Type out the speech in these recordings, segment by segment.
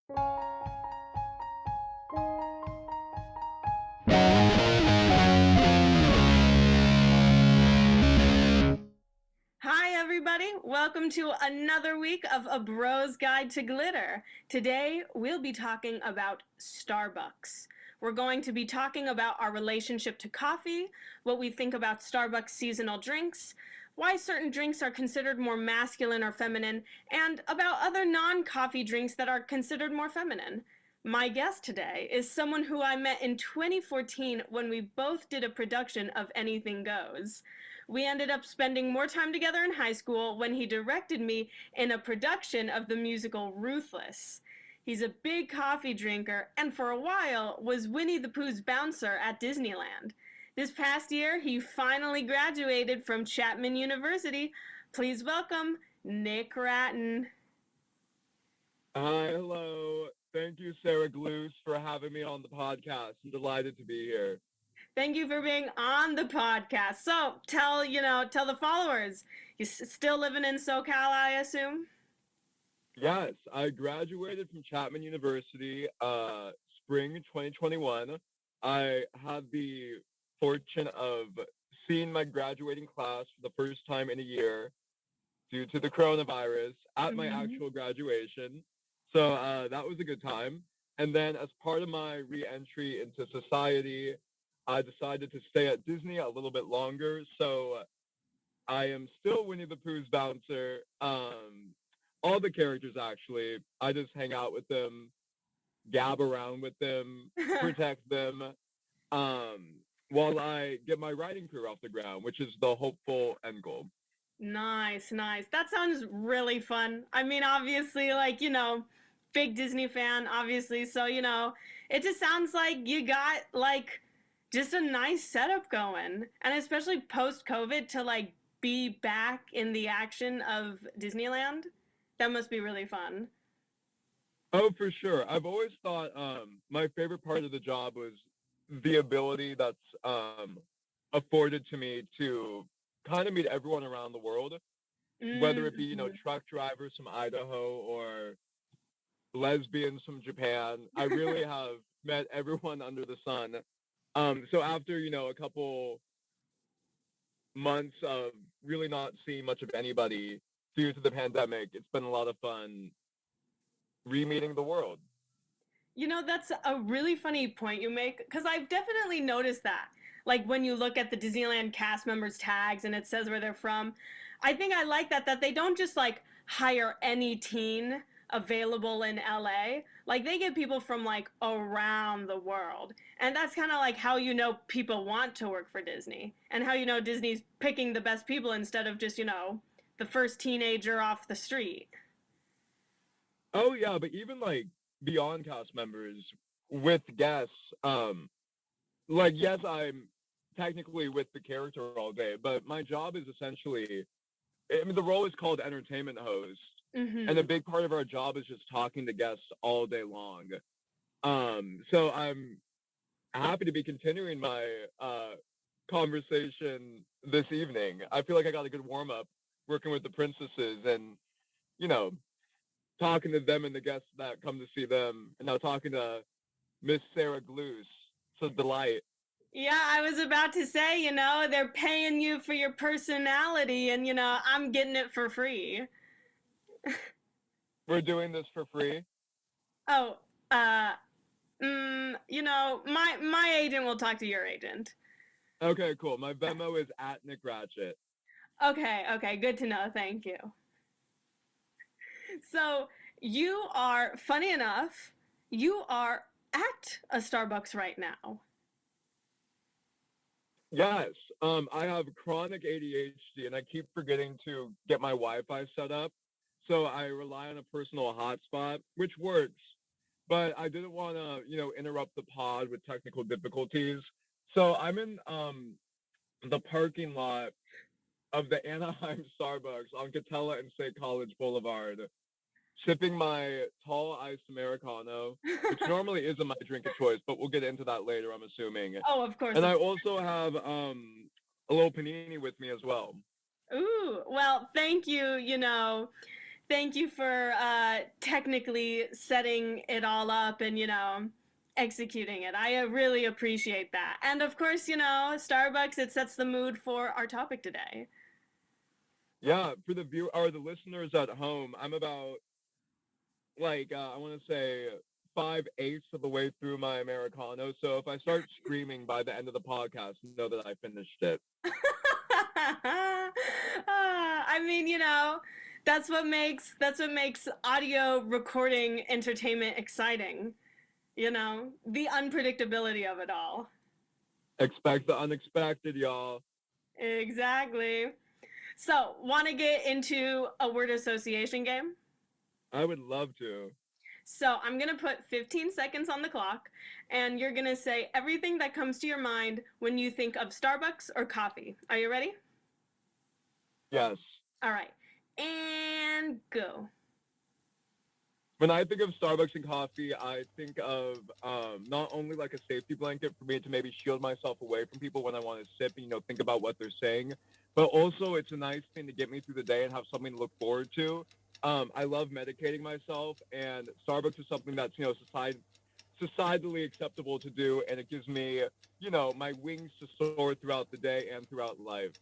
Hi, everybody. Welcome to another week of A Bro's Guide to Glitter. Today, we'll be talking about Starbucks. We're going to be talking about our relationship to coffee, what we think about Starbucks seasonal drinks, why certain drinks are considered more masculine or feminine, and about other non-coffee drinks that are considered more feminine. My guest today is someone who I met in 2014 when we both did a production of Anything Goes. We ended up spending more time together in high school when he directed me in a production of the musical Ruthless. He's a big coffee drinker and for a while was Winnie the Pooh's bouncer at Disneyland. This past year, he finally graduated from Chapman University. Please welcome Nick Wratten. Hi, hello. Thank you, Sarah Gluce, for having me on the podcast. I'm delighted to be here. Thank you for being on the podcast. So tell the followers, you still living in SoCal, I assume? Yes, I graduated from Chapman University, spring 2021. I had the fortune of seeing my graduating class for the first time in a year due to the coronavirus at my actual graduation. So that was a good time. And then as part of my re-entry into society, I decided to stay at Disney a little bit longer. So I am still Winnie the Pooh's bouncer. All the characters, actually. I just hang out with them, gab around with them, protect them, while I get my writing career off the ground, which is the hopeful end goal. Nice, nice. That sounds really fun. I mean, obviously, big Disney fan, obviously. So, it just sounds like you got, just a nice setup going. And especially post-COVID to, be back in the action of Disneyland. That must be really fun. Oh, for sure. I've always thought my favorite part of the job was the ability that's afforded to me to kind of meet everyone around the world, whether it be, truck drivers from Idaho or lesbians from Japan. I really have met everyone under the sun. So after, a couple months of really not seeing much of anybody due to the pandemic, it's been a lot of fun re-meeting the world. That's a really funny point you make because I've definitely noticed that. Like when you look at the Disneyland cast members' tags and it says where they're from, I think I like that they don't just hire any teen available in LA. Like they get people from around the world. And that's kind of like how people want to work for Disney and how Disney's picking the best people instead of just, the first teenager off the street. Oh yeah, but even beyond cast members with guests, yes, I'm technically with the character all day, but my job is essentially, I mean, the role is called entertainment host, and a big part of our job is just talking to guests all day long. So I'm happy to be continuing my conversation this evening. I feel like I got a good warm up working with the princesses and, you know, talking to them and the guests that come to see them, and now talking to Miss Sarah Gluce. It's a delight. Yeah, I was about to say, they're paying you for your personality, and, I'm getting it for free. We're doing this for free. Oh, my agent will talk to your agent. Okay, cool. My Venmo is at Nick Ratchet. Okay, good to know. Thank you. So, funny enough, you are at a Starbucks right now. Yes, I have chronic ADHD and I keep forgetting to get my Wi-Fi set up. So I rely on a personal hotspot, which works. But I didn't want to, interrupt the pod with technical difficulties. So I'm in the parking lot of the Anaheim Starbucks on Catella and State College Boulevard, sipping my tall iced Americano, which normally isn't my drink of choice, but we'll get into that later, I'm assuming. Oh, of course. And I also have a little panini with me as well. Ooh, well, thank you, thank you for technically setting it all up and, executing it. I really appreciate that. And of course, Starbucks, it sets the mood for our topic today. Yeah, for the view or the listeners at home, I'm about like I want to say 5/8 of the way through my Americano. So if I start screaming by the end of the podcast, know that I finished it. I mean, that's what makes audio recording entertainment exciting. The unpredictability of it all. Expect the unexpected, y'all. Exactly. So, want to get into a word association game? I would love to. So, I'm going to put 15 seconds on the clock, and you're going to say everything that comes to your mind when you think of Starbucks or coffee. Are you ready? Yes. All right. And go. When I think of Starbucks and coffee, I think of not only like a safety blanket for me to maybe shield myself away from people when I want to sip and, think about what they're saying, but also it's a nice thing to get me through the day and have something to look forward to. I love medicating myself, and Starbucks is something that's, societally acceptable to do, and it gives me, my wings to soar throughout the day and throughout life.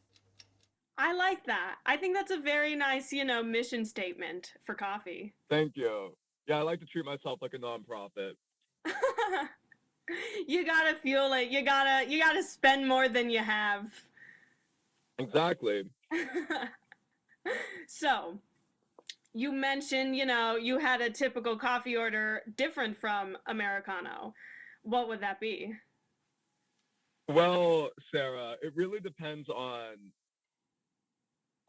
I like that. I think that's a very nice, mission statement for coffee. Thank you. Yeah, I like to treat myself like a nonprofit. You gotta feel it. You gotta spend more than you have. Exactly. So, you mentioned, you had a typical coffee order different from Americano. What would that be? Well, Sarah, it really depends on,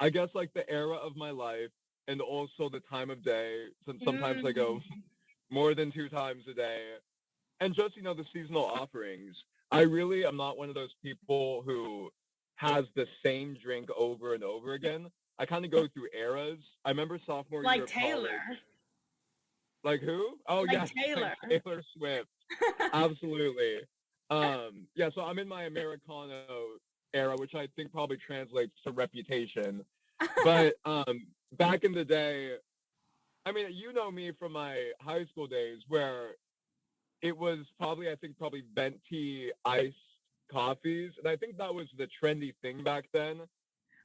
I guess, like the era of my life and also the time of day. Since sometimes I go Mm. more than 2 times a day, and just the seasonal offerings. I really am not one of those people who has the same drink over and over again. I kind of go through eras. I remember sophomore year Like of college. Taylor. Like who? Oh Like yes, like Taylor. Taylor Swift. Absolutely. Yeah, so I'm in my Americano era, which I think probably translates to reputation. But back in the day, I mean, you know me from my high school days where it was probably, I think, probably venti iced coffees, and I think that was the trendy thing back then.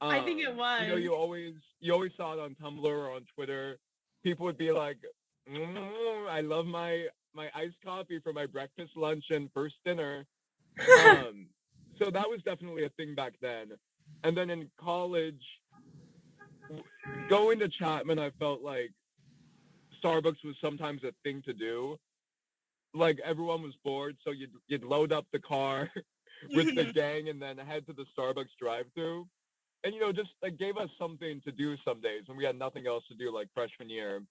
I think it was. You always saw it on Tumblr or on Twitter. People would be like, "I love my iced coffee for my breakfast, lunch, and first dinner." Um, so that was definitely a thing back then. And then in college, going to Chapman, I felt like Starbucks was sometimes a thing to do. Like everyone was bored, so you'd load up the car with the gang and then head to the Starbucks drive-through. And just like gave us something to do some days when we had nothing else to do like freshman year.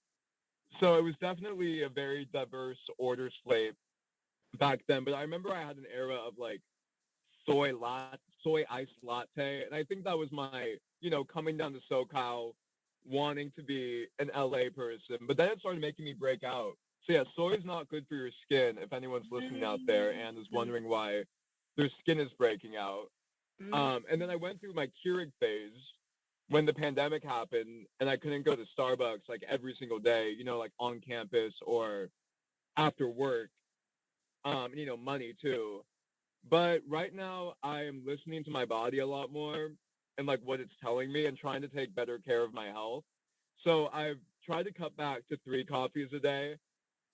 So it was definitely a very diverse order slate back then. But I remember I had an era of like soy iced latte, and I think that was my coming down to SoCal, wanting to be an LA person. But then it started making me break out. So yeah, soy is not good for your skin. If anyone's listening out there and is wondering why their skin is breaking out. And then I went through my Keurig phase when the pandemic happened, and I couldn't go to Starbucks like every single day, like on campus or after work. Money too. But right now, I am listening to my body a lot more and like what it's telling me and trying to take better care of my health. So I've tried to cut back to 3 coffees a day.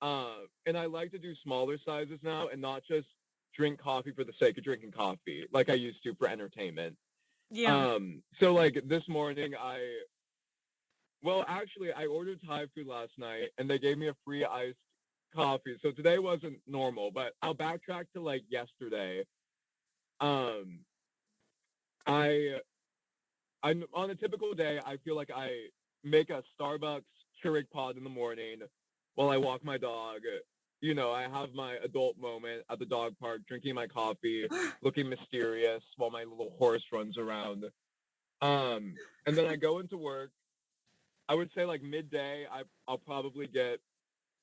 And I like to do smaller sizes now and not just drink coffee for the sake of drinking coffee like I used to for entertainment. Yeah. So like this morning, well, actually, I ordered Thai food last night and they gave me a free iced coffee. So today wasn't normal, but I'll backtrack to like yesterday. Um, I on a typical day, I feel like I make a Starbucks Keurig pod in the morning while I walk my dog. I have my adult moment at the dog park, drinking my coffee, looking mysterious while my little horse runs around. And then I go into work. I would say like midday, I'll probably get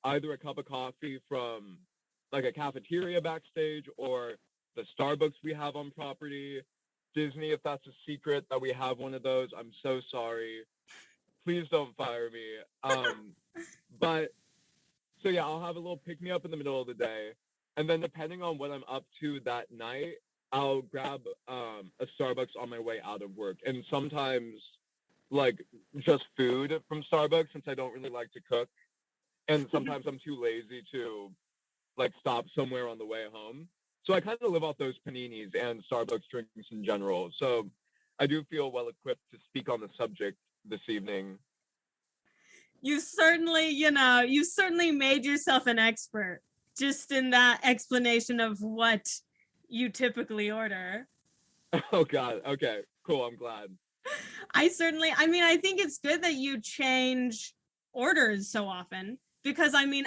either a cup of coffee from like a cafeteria backstage or the Starbucks we have on property. Disney, if that's a secret that we have one of those, I'm so sorry. Please don't fire me. But So yeah, I'll have a little pick me up in the middle of the day, and then depending on what I'm up to that night, I'll grab a Starbucks on my way out of work, and sometimes like just food from Starbucks since I don't really like to cook, and sometimes I'm too lazy to like stop somewhere on the way home. So I kind of live off those paninis and Starbucks drinks in general. So I do feel well equipped to speak on the subject this evening. You certainly, you certainly made yourself an expert just in that explanation of what you typically order. Oh God. Okay. Cool. I'm glad. I mean, I think it's good that you change orders so often because I mean,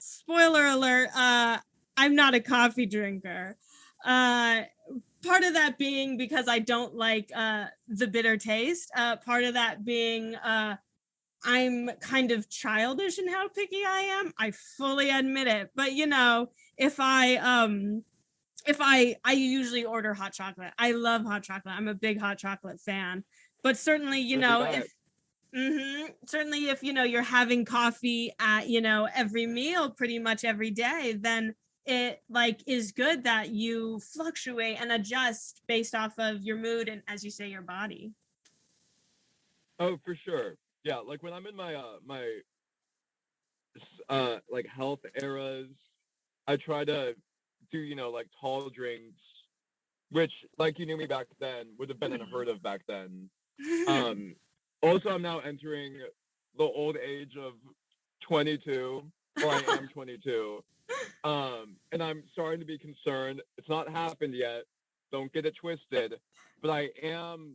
spoiler alert, I'm not a coffee drinker. Part of that being because I don't like the bitter taste. Part of that being I'm kind of childish in how picky I am. I fully admit it. But if I usually order hot chocolate. I love hot chocolate. I'm a big hot chocolate fan. But certainly, certainly if you're having coffee at, every meal pretty much every day, then it like is good that you fluctuate and adjust based off of your mood and, as you say, your body. Oh, for sure. Yeah. Like when I'm in my like health eras, I try to do like tall drinks, which like you knew me back then would have been unheard of back then. Um, Also, I'm now entering the old age of 22. Well, I am 22. And I'm starting to be concerned. It's not happened yet. Don't get it twisted. But I am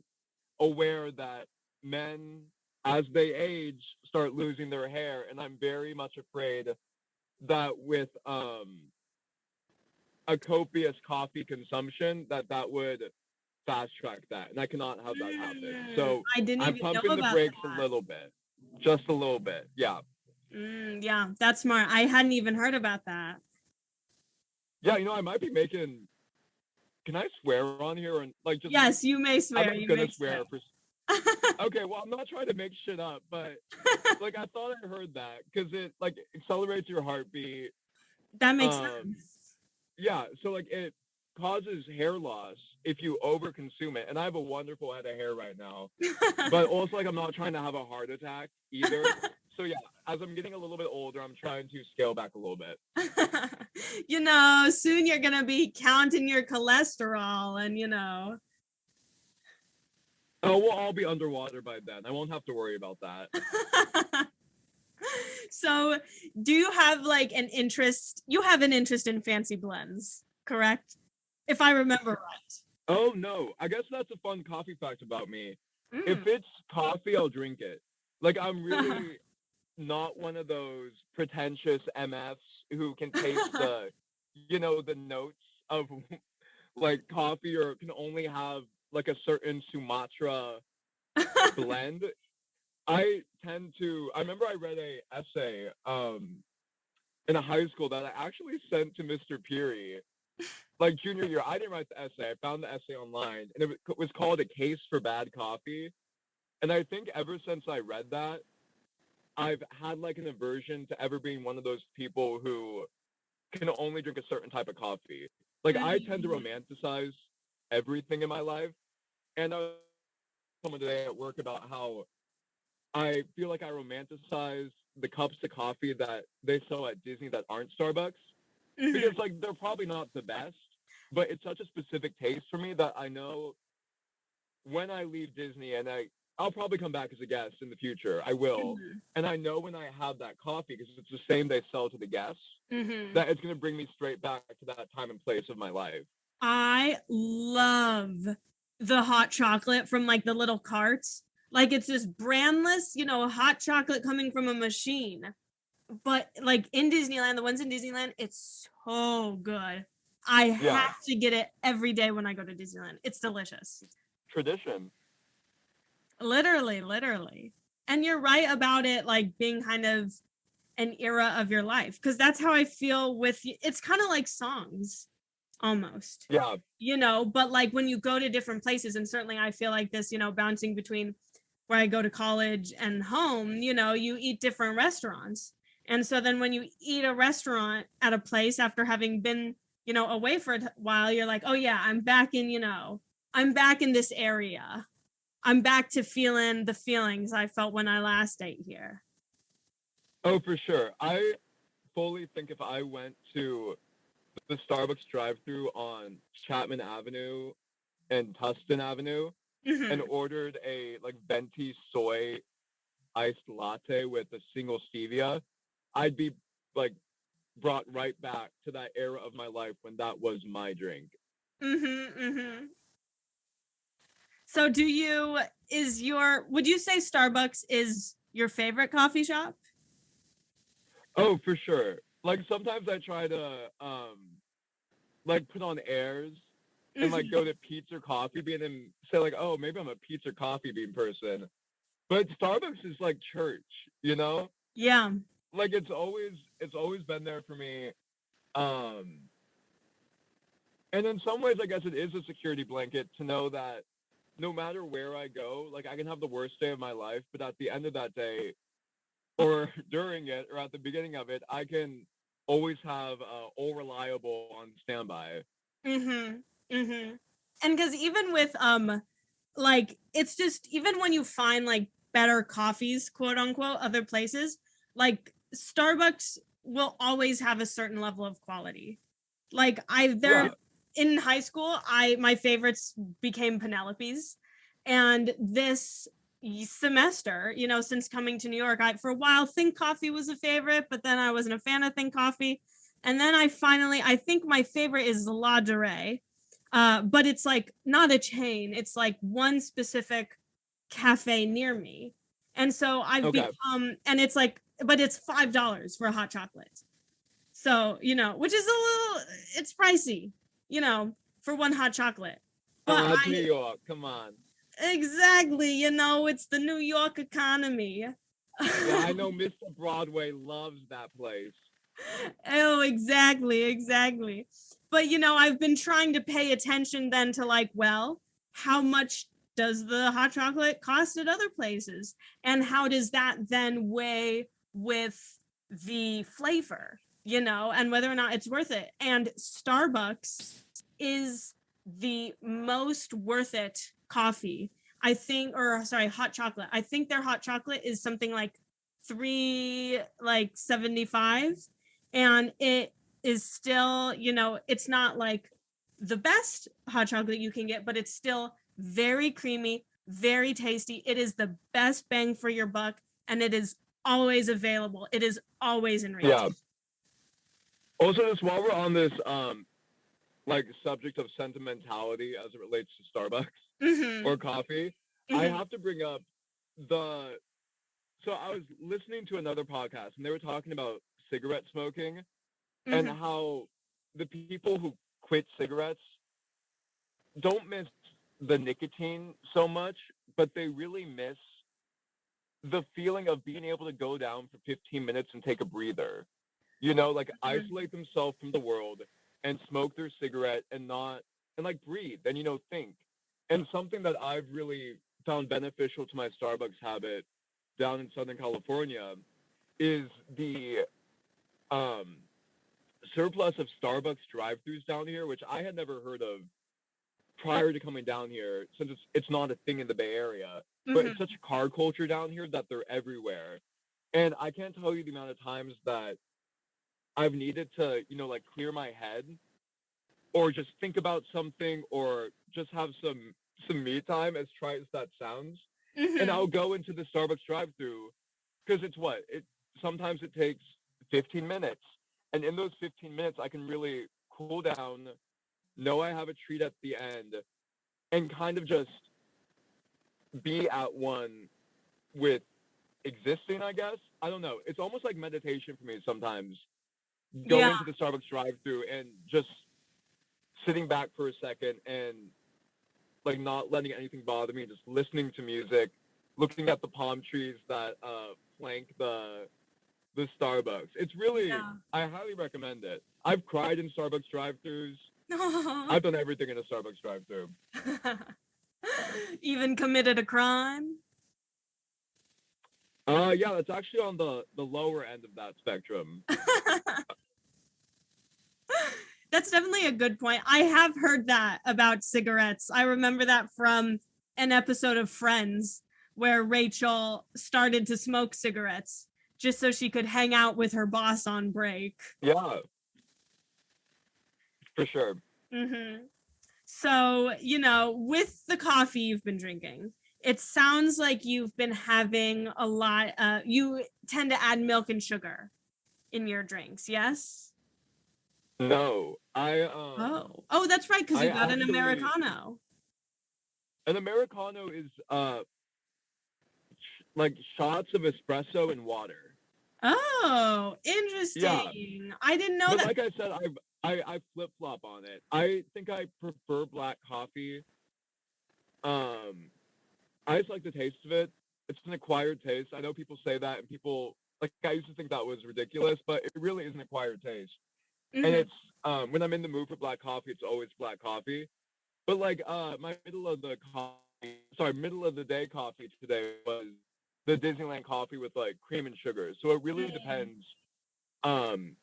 aware that men, as they age, start losing their hair. And I'm very much afraid that with a copious coffee consumption, that would fast track that, and I cannot have that happen. So I didn't I'm even know pumping the about brakes that. a little bit, just a little bit. Yeah. Yeah, that's smart. I hadn't even heard about that. Yeah, I might be making. Can I swear on here or like just? Yes, you may I'm swear. not You gonna may swear for. Okay, well, I'm not trying to make shit up, but like I thought I heard that because it like accelerates your heartbeat. That makes sense. Yeah, so like it causes hair loss if you overconsume it, and I have a wonderful head of hair right now, but also like I'm not trying to have a heart attack either. So yeah, as I'm getting a little bit older, I'm trying to scale back a little bit. Soon you're gonna be counting your cholesterol and Oh, we'll all be underwater by then. I won't have to worry about that. So do you have like an interest? You have an interest in fancy blends, correct? If I remember right. Oh no, I guess that's a fun coffee fact about me. If it's coffee, I'll drink it. Like I'm really not one of those pretentious MFs who can taste the notes of like coffee or can only have like a certain Sumatra blend. I remember I read a essay in a high school that I actually sent to Mr. Peary like junior year. I didn't write the essay. I found the essay online and it was called A Case for Bad Coffee. And I think ever since I read that, I've had like an aversion to ever being one of those people who can only drink a certain type of coffee. Like I tend to romanticize everything in my life. And I was someone today at work about how I feel like I romanticize the cups of coffee that they sell at Disney that aren't Starbucks because like they're probably not the best, but it's such a specific taste for me that I know when I leave Disney and I'll probably come back as a guest in the future. I will. And I know when I have that coffee, because it's the same they sell to the guests, that it's going to bring me straight back to that time and place of my life. I love the hot chocolate from like the little carts. Like it's this brandless, hot chocolate coming from a machine. But like in Disneyland, the ones in Disneyland, it's so good. I have to get it every day when I go to Disneyland. It's delicious. Tradition. Literally. And you're right about it like being kind of an era of your life because that's how I feel with it's kind of like songs almost. Yeah. But like when you go to different places, and certainly I feel like this, bouncing between where I go to college and home, you eat different restaurants. And so then when you eat a restaurant at a place after having been, away for a while, you're like, oh yeah, I'm back in, I'm back in this area. I'm back to feeling the feelings I felt when I last ate here. Oh, for sure. I fully think if I went to the Starbucks drive-through on Chapman Avenue and Tustin Avenue and Mm-hmm. ordered a like venti soy iced latte with a single stevia, I'd be like brought right back to that era of my life when that was my drink. Mm-hmm. Mm-hmm. So would you say Starbucks is your favorite coffee shop? Oh, for sure. Like sometimes I try to like put on airs and like Mm-hmm. go to Pizza Coffee Bean and say like, oh, maybe I'm a Pizza Coffee Bean person. But Starbucks is like church, you know? Yeah. Like it's always been there for me. Um and in some ways I guess it is a security blanket to know that no matter where I go, like I can have the worst day of my life, but at the end of that day or during it or at the beginning of it, I can always have all reliable on standby. Mm-hmm. Mm-hmm. And because even with like it's just even when you find like better coffees, quote unquote, other places, like Starbucks will always have a certain level of quality. Like I there Yeah. in high school, my favorites became Penelope's. And this semester, since coming to New York, I for a while Think Coffee was a favorite, but then I wasn't a fan of Think Coffee. And then I think my favorite is La Durée. But it's like not a chain, it's like one specific cafe near me. And so I've Okay. become, and it's like, but it's $5 for a hot chocolate. So, which is a little, it's pricey, for one hot chocolate. But It's New York. Come on. exactly, it's the New York economy. Yeah, I know Mr. Broadway loves that place. Oh, exactly, exactly. But I've been trying to pay attention then to like, well, how much does the hot chocolate cost at other places? And how does that then weigh with the flavor, and whether or not it's worth it? And Starbucks is the most worth it coffee, I think, or sorry, hot chocolate. I think their hot chocolate is something like 375, and it is still, it's not like the best hot chocolate you can get, but it's still very creamy, very tasty. It is the best bang for your buck, and it is always available. It is always in reach. Yeah. Also, just while we're on this like subject of sentimentality as it relates to Starbucks Mm-hmm. or coffee, I Mm-hmm. have to bring up the so I was listening to another podcast and they were talking about cigarette smoking and Mm-hmm. how the people who quit cigarettes don't miss the nicotine so much, but they really miss the feeling of being able to go down for 15 minutes and take a breather. You know, like isolate themselves from the world and smoke their cigarette and not and like breathe and think. And something that I've really found beneficial to my Starbucks habit down in Southern California is the um, surplus of Starbucks drive-throughs down here, which I had never heard of prior to coming down here, since it's not a thing in the Bay Area. But Mm-hmm. it's such a car culture down here that they're everywhere. And I can't tell you the amount of times that I've needed to, like clear my head or just think about something or just have some me time, as trite as that sounds. And Mm-hmm. I'll go into the Starbucks drive-through because it sometimes it takes 15 minutes. And in those 15 minutes, I can really cool down, know I have a treat at the end, and kind of just be at one with existing, I guess. I don't know. It's almost like meditation for me sometimes. Go Yeah. into the Starbucks drive-through and just sitting back for a second and like not letting anything bother me, just listening to music, looking at the palm trees that flank the Starbucks. It's really Yeah. I highly recommend it. I've cried in Starbucks drive-throughs. No. I've done everything in a Starbucks drive-through. Even committed a crime. Yeah, that's actually on the lower end of that spectrum. That's definitely a good point. I have heard that about cigarettes. I remember that from an episode of Friends where Rachel started to smoke cigarettes just so she could hang out with her boss on break. Yeah, for sure. Mm-hmm. So, with the coffee you've been drinking, it sounds like you've been having a lot. You tend to add milk and sugar in your drinks, yes? No, Oh, that's right, because I you got an actually Americano. an Americano is like shots of espresso and water. Oh, Yeah, interesting. I didn't know but that. like I said, I flip flop on it. I think I prefer black coffee. Um, I just like the taste of it. It's an acquired taste. I know people say that, and people like I used to think that was ridiculous, but it really is an acquired taste. And Mhm. it's when I'm in the mood for black coffee, it's always black coffee. But like my middle of the day coffee today was the Disneyland coffee with like cream and sugar. So it really Mm. depends. Um,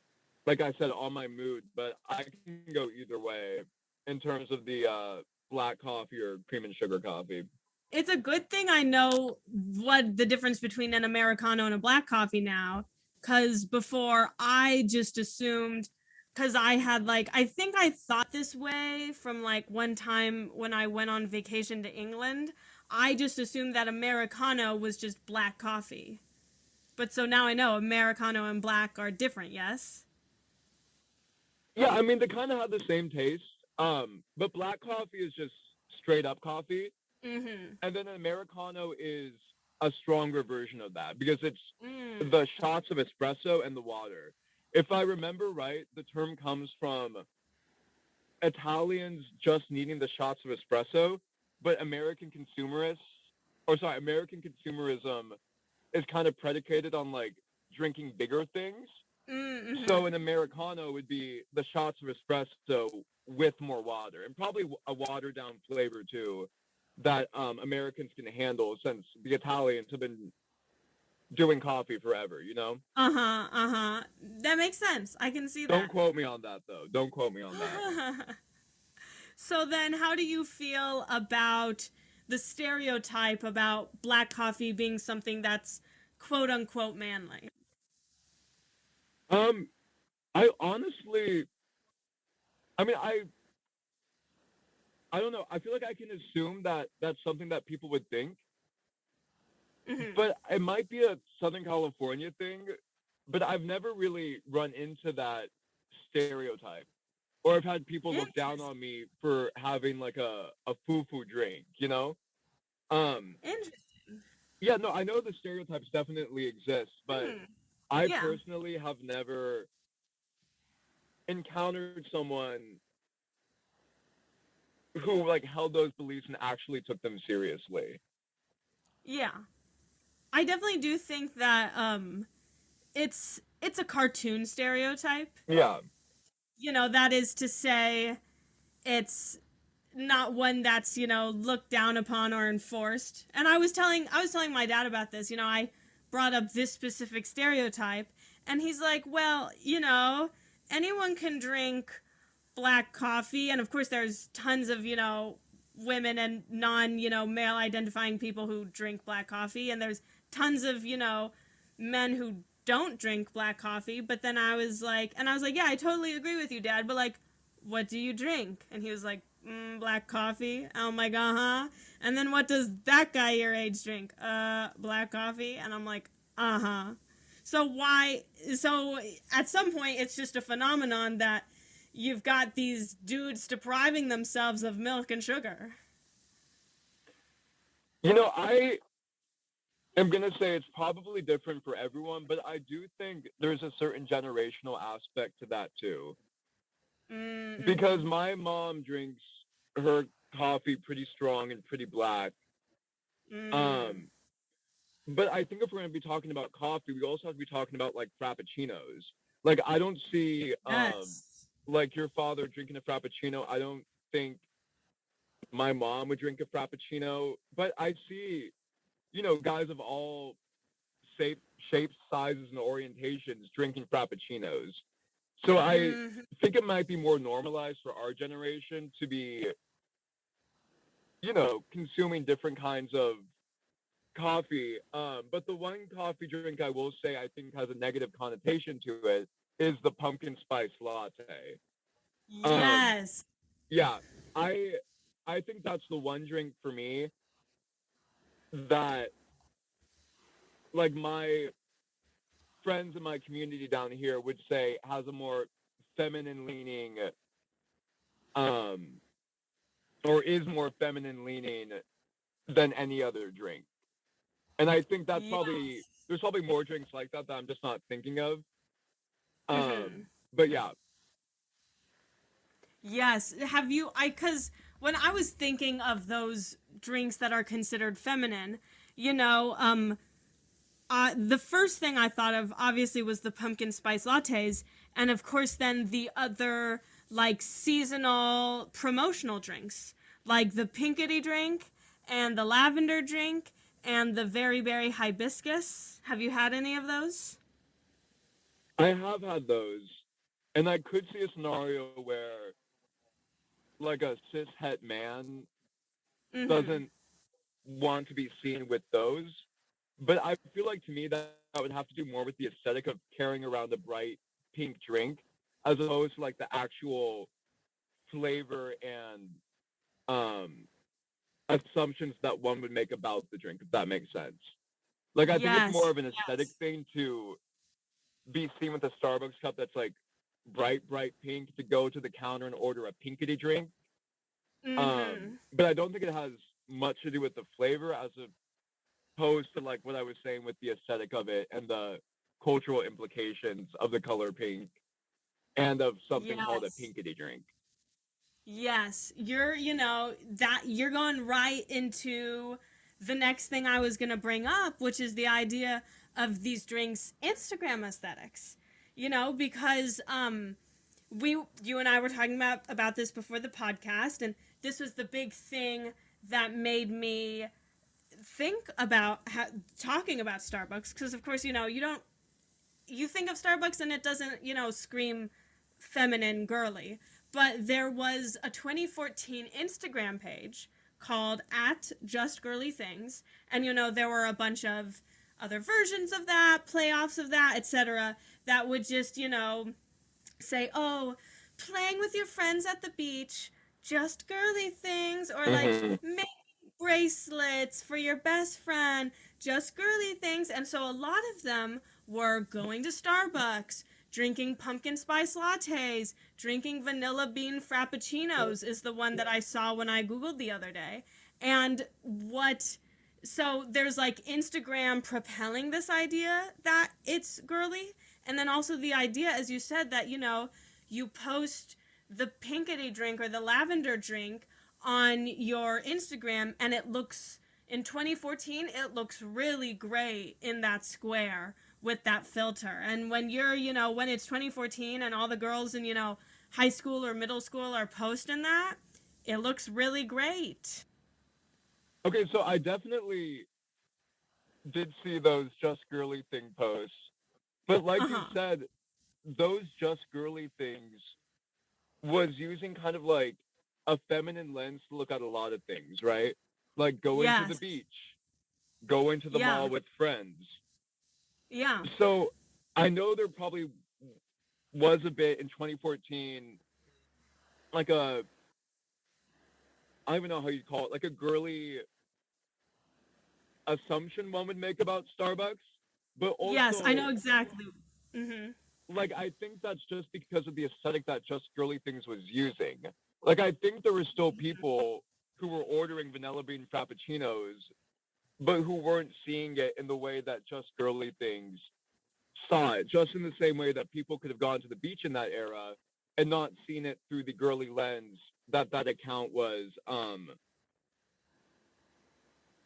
like I said, on my mood, but I can go either way in terms of the black coffee or cream and sugar coffee. It's a good thing I know what the difference between an Americano and a black coffee now, because before I just assumed, because I had like, I think I thought this way from like one time when I went on vacation to England. I just assumed that Americano was just black coffee. But so now I know Americano and black are different, yes? Yeah, I mean they kind of have the same taste. But black coffee is just straight up coffee, Mm-hmm. and then an Americano is a stronger version of that because it's Mm. the shots of espresso and the water. If I remember right, the term comes from Italians just needing the shots of espresso, but American consumerism is kind of predicated on like drinking bigger things. Mm-hmm. So an Americano would be the shots of espresso with more water and probably a watered down flavor too that Americans can handle since the Italians have been doing coffee forever, you know? Uh-huh, uh-huh. That makes sense. I can see Don't that. quote me on that though. Don't quote me on that. So then how do you feel about the stereotype about black coffee being something that's quote unquote manly? Um, I honestly, I mean, I don't know. I feel like I can assume that that's something that people would think, Mm-hmm. but it might be a Southern California thing. But I've never really run into that stereotype, or I've had people look down Interesting. on me for having like a foo-foo drink, you know? Um, Interesting. yeah, no, I know the stereotypes definitely exist, but Mm. I Yeah. personally have never encountered someone who like held those beliefs and actually took them seriously. Yeah. I definitely do think that it's a cartoon stereotype. Yeah. That is to say it's not one that's looked down upon or enforced. And I was telling my dad about this. I brought up this specific stereotype, and he's like, well, anyone can drink black coffee, and of course there's tons of women and non male identifying people who drink black coffee, and there's tons of men who don't drink black coffee. But then I was like, yeah, I totally agree with you, Dad, but like, what do you drink? And he was like, black coffee. I'm like, uh-huh. And then what does that guy your age drink? Black coffee. And I'm like, uh-huh. So at some point it's just a phenomenon that you've got these dudes depriving themselves of milk and sugar. You know, I am going to say it's probably different for everyone, but I do think there's a certain generational aspect to that too. Because Mm-hmm. my mom drinks her coffee pretty strong and pretty black. Mm. Um, but I think if we're going to be talking about coffee, we also have to be talking about like frappuccinos. Like I don't see Yes. like your father drinking a frappuccino. I don't think my mom would drink a frappuccino, but I see, you know, guys of all shapes, sizes, and orientations drinking frappuccinos. So I Mm-hmm. think it might be more normalized for our generation to be, consuming different kinds of coffee. But the one coffee drink I will say I think has a negative connotation to it is the pumpkin spice latte. Um, Yes. yeah, I I think that's the one drink for me that like my friends in my community down here would say has a more feminine leaning um or is more feminine leaning than any other drink. And I think that's probably Yes. there's probably more drinks like that that I'm just not thinking of. Mm-hmm. But yeah, Yes. Have you? Because when I was thinking of those drinks that are considered feminine, you know, the first thing I thought of obviously was the pumpkin spice lattes, and of course then the other like seasonal promotional drinks, like the pinkety drink and the lavender drink and the very berry hibiscus. Have you had any of those? I have had those. And I could see a scenario where like a cis het man Mm-hmm. doesn't want to be seen with those. But I feel like to me that would have to do more with the aesthetic of carrying around a bright pink drink as opposed to like the actual flavor and um assumptions that one would make about the drink, if that makes sense. Like I think it's more Yes. of an aesthetic Yes. thing to be seen with a Starbucks cup that's like bright pink to go to the counter and order a pinkety drink. Mm-hmm. But I don't think it has much to do with the flavor as opposed to like what I was saying with the aesthetic of it and the cultural implications of the color pink and of something called a Yes. pinkety drink. Yes, that you're going right into the next thing I was going to bring up, which is the idea of these drinks Instagram aesthetics. Because you and I were talking about this before the podcast, and this was the big thing that made me think about talking about Starbucks, because of course, you think of Starbucks and it doesn't, scream feminine girly. But there was a 2014 Instagram page called at Just Girly Things. And, there were a bunch of other versions of that, playoffs of that, etc., that would just, say, oh, playing with your friends at the beach, just girly things, or like Mm-hmm. making bracelets for your best friend, just girly things. And so a lot of them were going to Starbucks, drinking pumpkin spice lattes, drinking vanilla bean frappuccinos, is the one that I saw when I Googled the other day. And so there's like Instagram propelling this idea that it's girly, and then also the idea, as you said, that you post the pinkety drink or the lavender drink on your Instagram, and it looks, in 2014 it looks really great in that square with that filter. And when when it's 2014 and all the girls in high school or middle school are posting that, it looks really great. Okay, so I definitely did see those just girly thing posts. But like you Uh-huh. said, those just girly things was using kind of like a feminine lens to look at a lot of things, right? Like going to the Yes. beach, going to the Yeah. mall with friends. Yeah. So I know there probably was a bit in 2014, like I don't even know how you call it, like a girly assumption one would make about Starbucks. But Yes, I also, know exactly. Mm-hmm. like, I think that's just because of the aesthetic that Just Girly Things was using. Like, I think there were still people who were ordering vanilla bean frappuccinos, but who weren't seeing it in the way that Just Girly Things saw it, just in the same way that people could have gone to the beach in that era and not seen it through the girly lens that that account was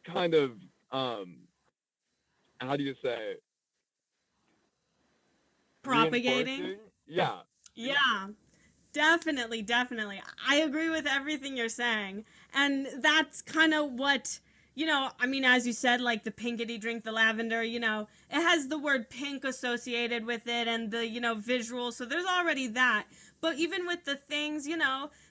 kind of um how do you say Propagating. reinforcing? Yeah. Yeah. Definitely, definitely. I agree with everything you're saying. And that's kind of what, I mean, as you said, like the pinkety drink, the lavender, it has the word pink associated with it and the, visual. So there's already that. But even with the things,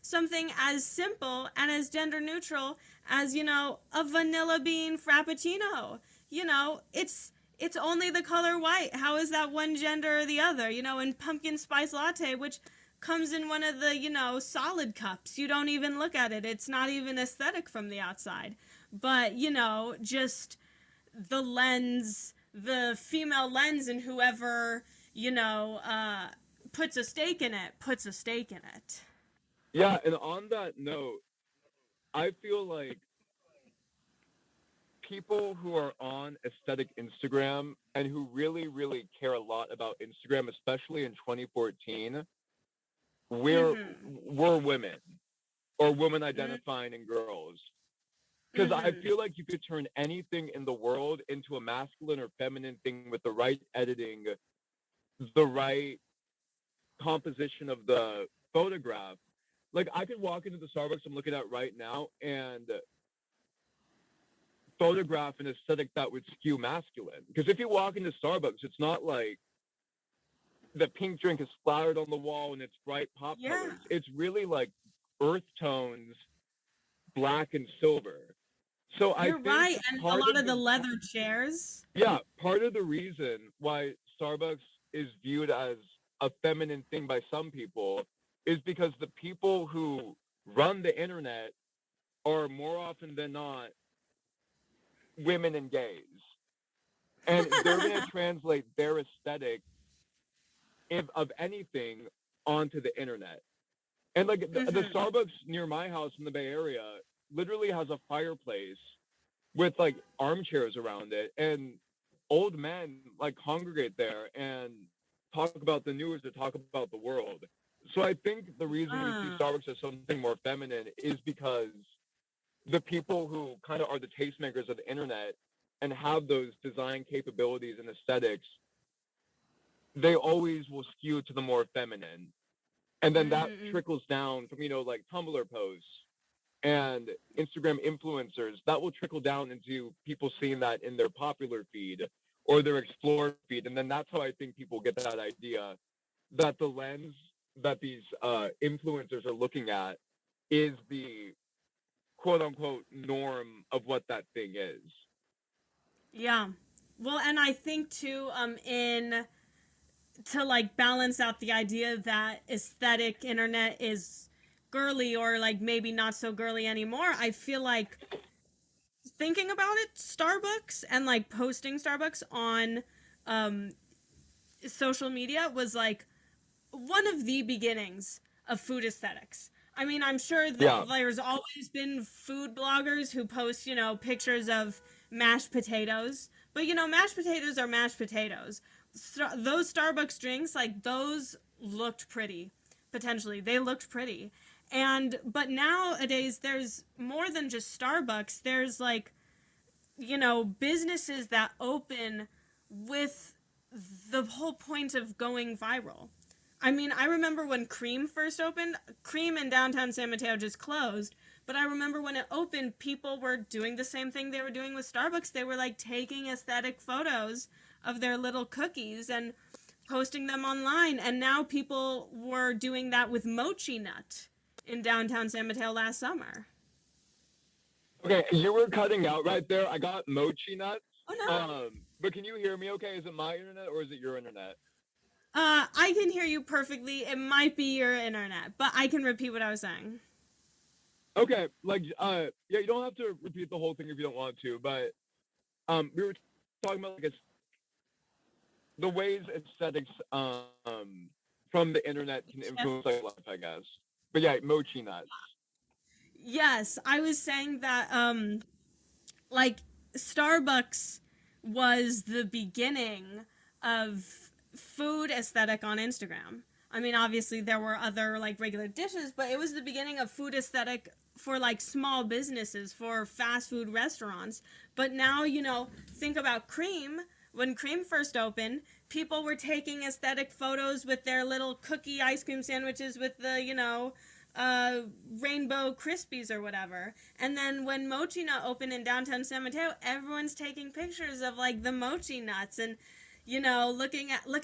something as simple and as gender neutral as, a vanilla bean frappuccino, it's only the color white. How is that one gender or the other? And pumpkin spice latte, which comes in one of the, solid cups. You don't even look at it. It's not even aesthetic from the outside. But, just the lens, the female lens, and whoever, puts a stake in it, puts a stake in it. Yeah, and on that note, I feel like people who are on aesthetic Instagram and who really, really care a lot about Instagram, especially in 2014, we're Mm-hmm. we're women or women Mm-hmm. identifying in girls. Because I Mm-hmm. feel like you could turn anything in the world into a masculine or feminine thing with the right editing, the right composition of the photograph. Like I could walk into the Starbucks I'm looking at right now and photograph an aesthetic that would skew masculine. Because if you walk into Starbucks, it's not like the pink drink is splattered on the wall and it's bright pop Yeah, colors. It's really like earth tones, black and silver. So I you're think right. And a part lot of of the the leather chairs. part of the reason why Starbucks is viewed as a feminine thing by some people is because the people who run the internet are more often than not women and gays. And they're going to translate their aesthetic of anything onto the internet. And like the Mm-hmm. Starbucks near my house in the Bay Area literally has a fireplace with like armchairs around it, and old men like congregate there and talk about the news or talk about the world. So I think the reason we see Ah. Starbucks as something more feminine is because the people who kind of are the tastemakers of the internet and have those design capabilities and aesthetics, they always will skew to the more feminine. And then that Mm-hmm. trickles down from, like Tumblr posts and Instagram influencers. That will trickle down into people seeing that in their popular feed or their explore feed. And then that's how I think people get that idea that the lens that these influencers are looking at is the quote unquote norm of what that thing is. Yeah. Well, and I think too, in to like balance out the idea that aesthetic internet is girly or like maybe not so girly anymore, I feel like thinking about it, Starbucks and like posting Starbucks on um, social media was like one of the beginnings of food aesthetics. I mean, I'm sure that Yeah. there's always been food bloggers who post, pictures of mashed potatoes. But, mashed potatoes are mashed potatoes. Those Starbucks drinks, like, those looked pretty. Potentially. They looked pretty. But nowadays, there's more than just Starbucks. There's, like, businesses that open with the whole point of going viral. I mean, I remember when Cream first opened. Cream in downtown San Mateo just closed, but I remember when it opened, people were doing the same thing they were doing with Starbucks. They were like taking aesthetic photos of their little cookies and posting them online, and now people were doing that with Mochi Nut in downtown San Mateo last summer. Okay, you were cutting out right there. I got mochi nuts. Oh no. But can you hear me okay? Is it my internet or is it your internet? I can hear you perfectly. It might be your internet, but I can repeat what I was saying. Okay, like yeah, you don't have to repeat the whole thing if you don't want to, but we were talking about like the ways aesthetics from the internet can influence like life, I guess. But yeah, mochi nuts. Yes, I was saying that like Starbucks was the beginning of food aesthetic on Instagram. I mean, obviously there were other like regular dishes, but it was the beginning of food aesthetic for like small businesses, for fast food restaurants. But now, think about Cream. When Cream first opened, people were taking aesthetic photos with their little cookie ice cream sandwiches with the, uh, rainbow Krispies or whatever. And then when Mochi Nut opened in downtown San Mateo, everyone's taking pictures of like the mochi nuts and look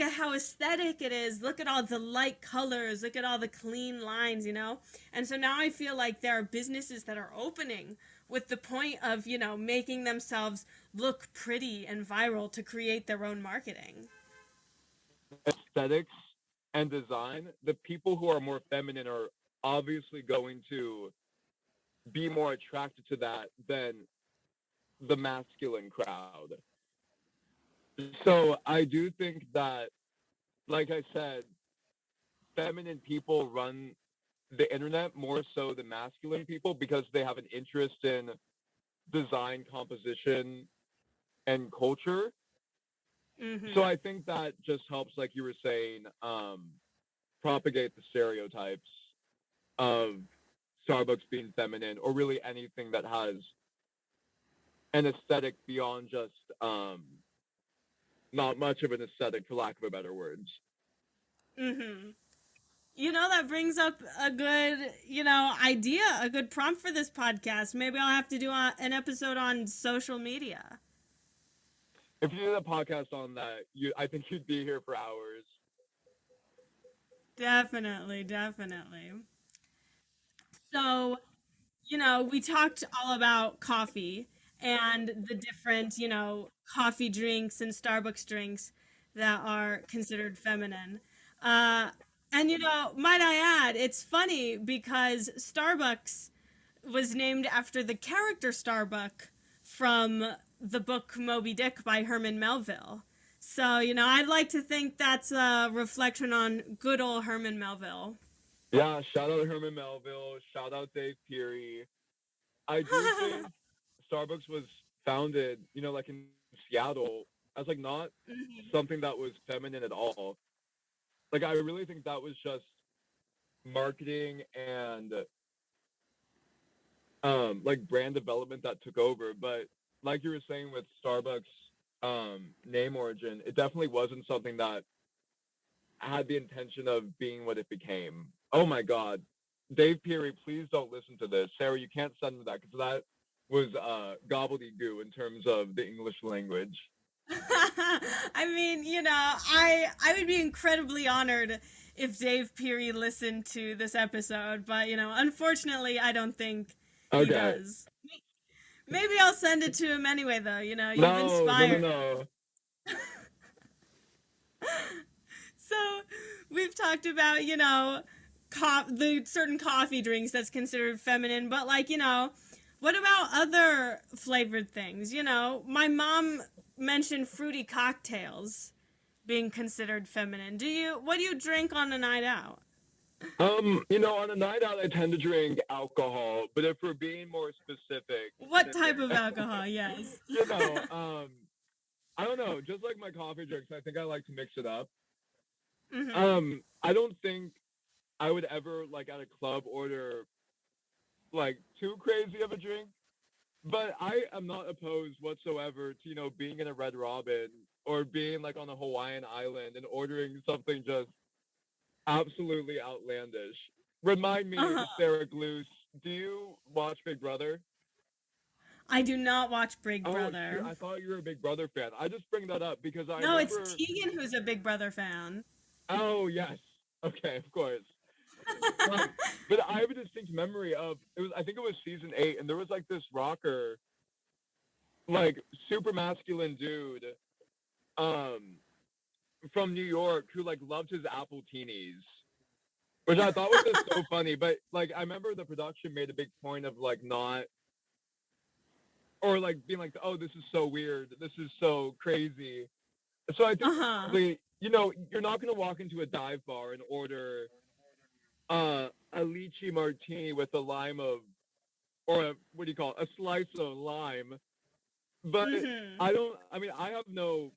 at how aesthetic it is. Look at all the light colors. Look at all the clean lines. And so now I feel like there are businesses that are opening with the point of making themselves look pretty and viral to create their own marketing. Aesthetics and design, the people who are more feminine are obviously going to be more attracted to that than the masculine crowd. So I do think that, like I said, feminine people run the internet more so than masculine people because they have an interest in design, composition, and culture. So Mm-hmm. I think that just helps, like you were saying, propagate the stereotypes of Starbucks being feminine or really anything that has an aesthetic beyond just not much of an aesthetic, for lack of a better words. Mm-hmm. That brings up a good, idea, a good prompt for this podcast. Maybe I'll have to do an episode on social media. If you did a podcast on that, I think you'd be here for hours. Definitely, definitely. So, we talked all about coffee and the different, coffee drinks and Starbucks drinks that are considered feminine. Uh, and, might I add, it's funny because Starbucks was named after the character Starbuck from the book Moby Dick by Herman Melville. So, I'd like to think that's a reflection on good old Herman Melville. Yeah, shout out Herman Melville, shout out Dave Peary. I do think Starbucks was founded, like in Seattle, as like not Mhm. something that was feminine at all. Like I really think that was just marketing and like brand development that took over. But like you were saying with Starbucks name origin, it definitely wasn't something that had the intention of being what it became. Oh my God, Dave Peary, please don't listen to this. Sarah, you can't send me that because that was gobbledygook in terms of the English language. I mean, I would be incredibly honored if Dave Peary listened to this episode, but unfortunately, I don't think he Okay. does. Maybe I'll send it to him anyway, though. You've No, no, no, inspired. no. So, we've talked about, the certain coffee drinks that's considered feminine, but like, what about other flavored things? My mom mentioned fruity cocktails being considered feminine. What do you drink on a night out? On a night out, I tend to drink alcohol, but if we're being more specific, What type of alcohol? Yes. you know, um, I don't know. Just like my coffee drinks, I think I like to mix it up. Mhm. I don't think I would ever like at a club order like too crazy of a drink, but I am not opposed whatsoever to being in a Red Robin or being like on a Hawaiian island and ordering something just absolutely outlandish. Remind me, Uh-huh. Sarah Gluce, do you watch Big Brother? I do not watch Big Oh shoot, Brother. I thought you were a Big Brother fan. I just bring that up because I No, it's remember. Tegan who's a Big Brother fan. Oh yes, okay, of course. Um, but I have a distinct memory of it was. I think it was season 8, and there was like this rocker, like super masculine dude, um, from New York who like loved his apple teenies, which I thought was just so funny. But like, I remember the production made a big point of like not or like being like, oh, this is so weird, this is so crazy. So I think Uh-huh. you're not gonna walk into a dive bar and order a lychee martini with a lime of or a what do you call it, a slice of lime. But Mhm. I don't. I mean, I have no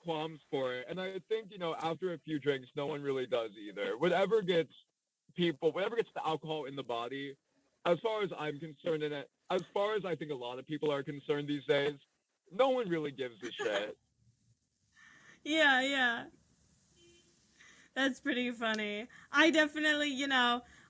qualms for it, and I think after a few drinks, no one really does either. Whatever gets the alcohol in the body, as far as I'm concerned, and as far as I think a lot of people are concerned these days, no one really gives a shit. Yeah, yeah. That's pretty funny. I definitely,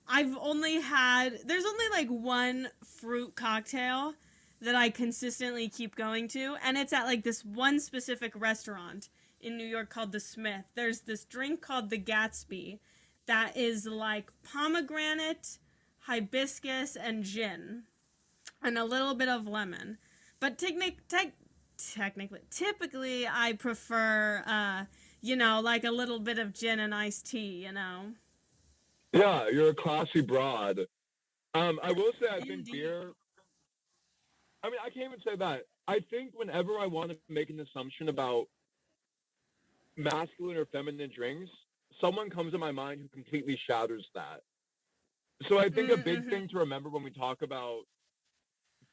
there's only like one fruit cocktail that I consistently keep going to, and it's at like this one specific restaurant in New York called the Smith. There's this drink called the Gatsby that is like pomegranate, hibiscus, and gin, and a little bit of lemon. But typically, I prefer, like a little bit of gin and iced tea. Yeah, you're a classy broad. I will say I think Indeed. beer. I mean, I can't even say that. I think whenever I want to make an assumption about masculine or feminine drinks, someone comes to my mind who completely shatters that. So I think a big Mm-hmm. thing to remember when we talk about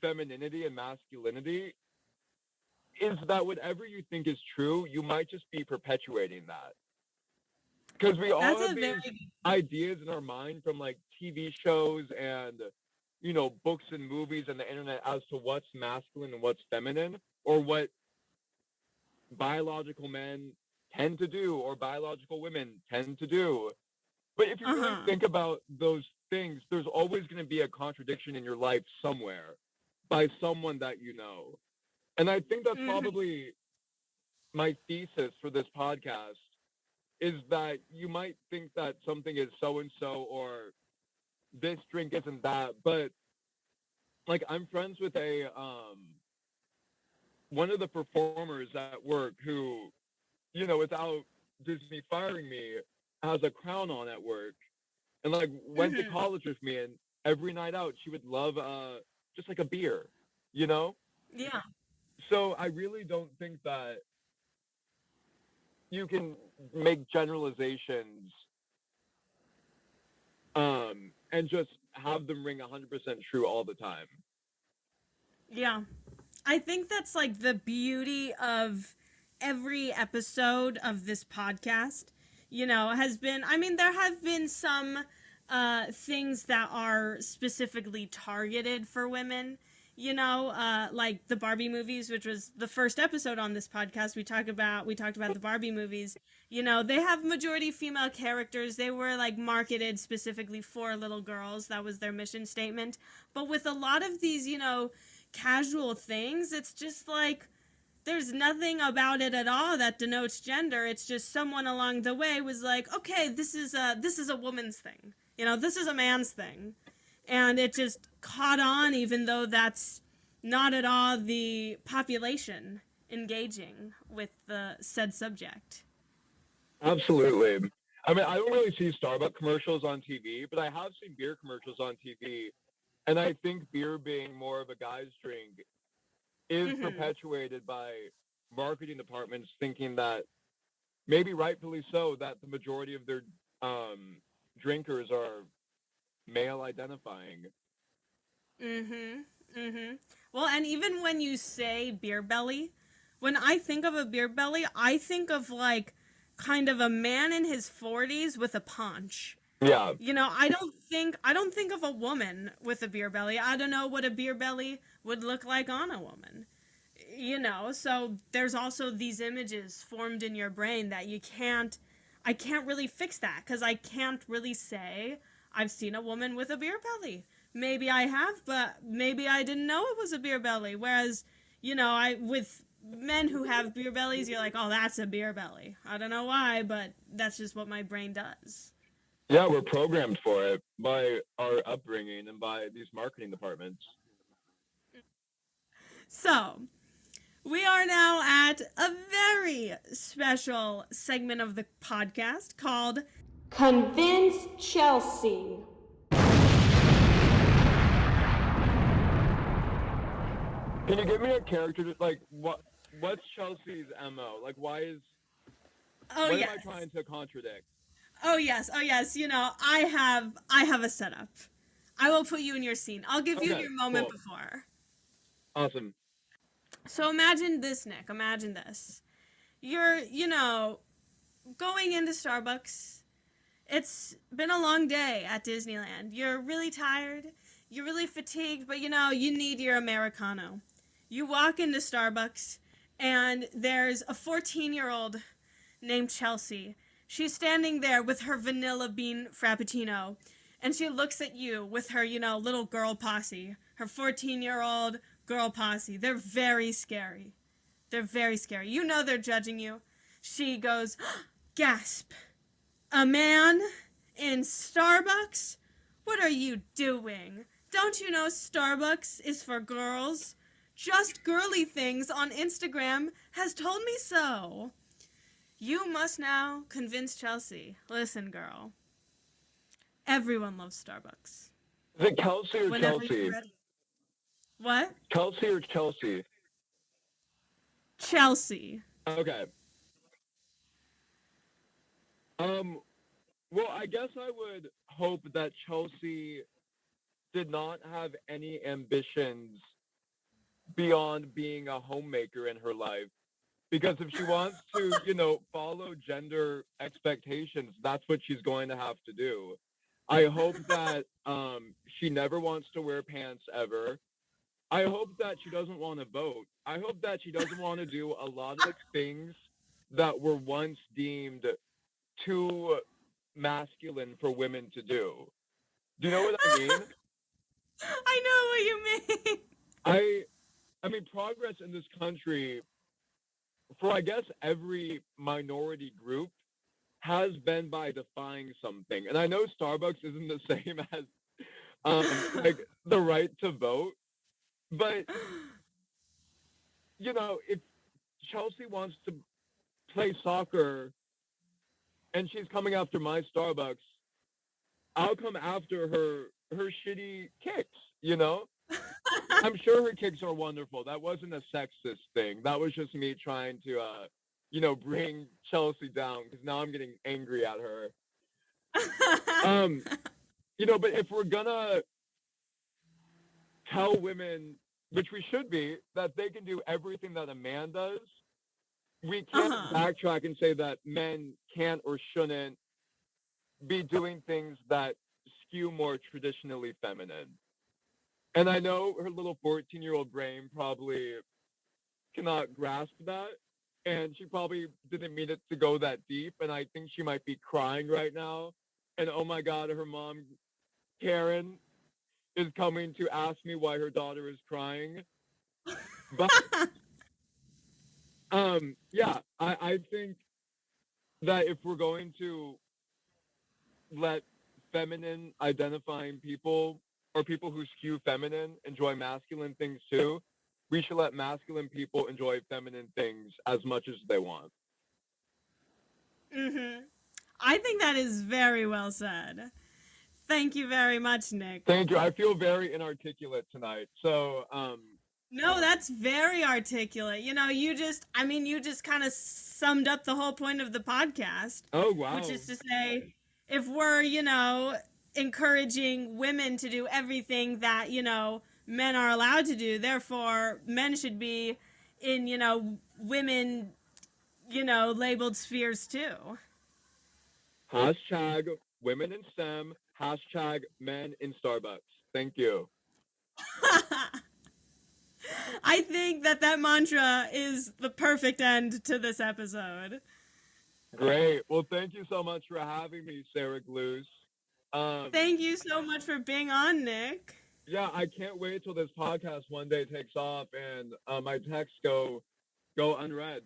femininity and masculinity is that whatever you think is true, you might just be perpetuating that. Because we all That's have a very these ideas in our mind from like TV shows and, books and movies and the internet as to what's masculine and what's feminine or what biological men tend to do or biological women tend to do. But if you really uh-huh. think about those things, there's always going to be a contradiction in your life somewhere by someone that you know. And I think that's Mm-hmm. probably my thesis for this podcast is that you might think that something is so and so or this drink isn't that, but like I'm friends with a one of the performers at work who, without Disney firing me, has a crown on at work and like went to Mm-hmm. college with me and every night out she would love just like a beer, you know? Yeah. So I really don't think that you can make generalizations and just have them ring 100% true all the time. Yeah. I think that's like the beauty of every episode of this podcast, has been, I mean, there have been some things that are specifically targeted for women, like the Barbie movies, which was the first episode on this podcast. We talked about the Barbie movies. They have majority female characters. They were like marketed specifically for little girls. That was their mission statement. But with a lot of these, casual things, it's just like there's nothing about it at all that denotes gender. It's just someone along the way was like, okay, this is a woman's thing. This is a man's thing. And it just caught on even though that's not at all the population engaging with the said subject. Absolutely. I mean, I don't really see Starbucks commercials on TV, but I have seen beer commercials on TV. And I think beer being more of a guy's drink is Mhm. perpetuated by marketing departments thinking that maybe rightfully so that the majority of their um, drinkers are male identifying. Mhm. Mhm. Well, and even when you say beer belly, when I think of a beer belly, I think of like kind of a man in his 40s with a paunch. Yeah, I don't think of a woman with a beer belly. I don't know what a beer belly would look like on a woman. So there's also these images formed in your brain that I can't really fix that cuz I can't really say I've seen a woman with a beer belly. Maybe I have, but maybe I didn't know it was a beer belly. Whereas, I with men who have beer bellies, you're like, "Oh, that's a beer belly." I don't know why, but that's just what my brain does. yeah, we're programmed for it by our upbringing and by these marketing departments. So, we are now at a very special segment of the podcast called Convince Chelsea. Can you give me a character like what's Chelsea's MO? Like Oh what am yes. I trying to contradict? Oh yes. Oh yes. I have a setup. I will put you in your scene. I'll give you Okay, your moment cool. before. Awesome. So imagine this, Nick. Imagine this. You're, going into Starbucks. It's been a long day at Disneyland. You're really tired. You're really fatigued, but you need your Americano. You walk into Starbucks, and there's a 14-year-old named Chelsea. She's standing there with her vanilla bean frappuccino, and she looks at you with her, little girl posse, her 14-year-old girl posse. They're very scary. They're very scary. You know they're judging you. She goes, gasp. A man in Starbucks? What are you doing? Don't you know Starbucks is for girls? Just Girly Things on Instagram has told me so. You must now convince Chelsea. Listen, girl. Everyone loves Starbucks. Is it Kelsey or Whenever Chelsea? you're ready. What? Kelsey or Chelsea? Chelsea. Okay. Well, I guess I would hope that Chelsea did not have any ambitions beyond being a homemaker in her life. Because if she wants to, follow gender expectations, that's what she's going to have to do. I hope that she never wants to wear pants ever. I hope that she doesn't want to vote. I hope that she doesn't want to do a lot of things that were once deemed too masculine for women to do. Do you know what I mean? I know what you mean. I mean, progress in this country for, I guess, every minority group has been by defying something. And I know Starbucks isn't the same as like the right to vote, but if Chelsea wants to play soccer and she's coming after my Starbucks, I'll come after her shitty kicks. I'm sure her kicks are wonderful. That wasn't a sexist thing. That was just me trying to bring Chelsea down because now I'm getting angry at her. But if we're gonna tell women, which we should be, that they can do everything that a man does, we can't backtrack and say that men can't or shouldn't be doing things that skew more traditionally feminine. And I know her little 14-year-old brain probably cannot grasp that. And she probably didn't mean it to go that deep. And I think she might be crying right now. And oh my God, her mom, Karen, is coming to ask me why her daughter is crying. But I think that if we're going to let feminine identifying people or people who skew feminine enjoy masculine things too, we should let masculine people enjoy feminine things as much as they want. I think that is very well said. Thank you very much, Nick. Thank you. I feel very inarticulate tonight. So, No, that's very articulate. You just kind of summed up the whole point of the podcast. Oh, wow. Which is to say, if we're, encouraging women to do everything that, men are allowed to do, therefore men should be in, women, labeled spheres too. Hashtag women in STEM, hashtag men in Starbucks. Thank you. I think that mantra is the perfect end to this episode. Great. Well, thank you so much for having me, Sarah Glues. Thank you so much for being on, Nick. Yeah, I can't wait till this podcast one day takes off and my texts go unread.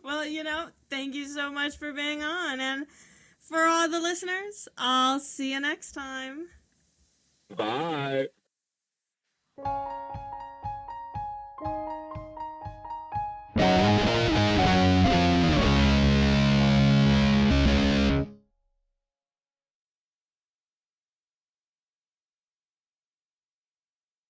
Well, thank you so much for being on. And for all the listeners, I'll see you next time. Bye.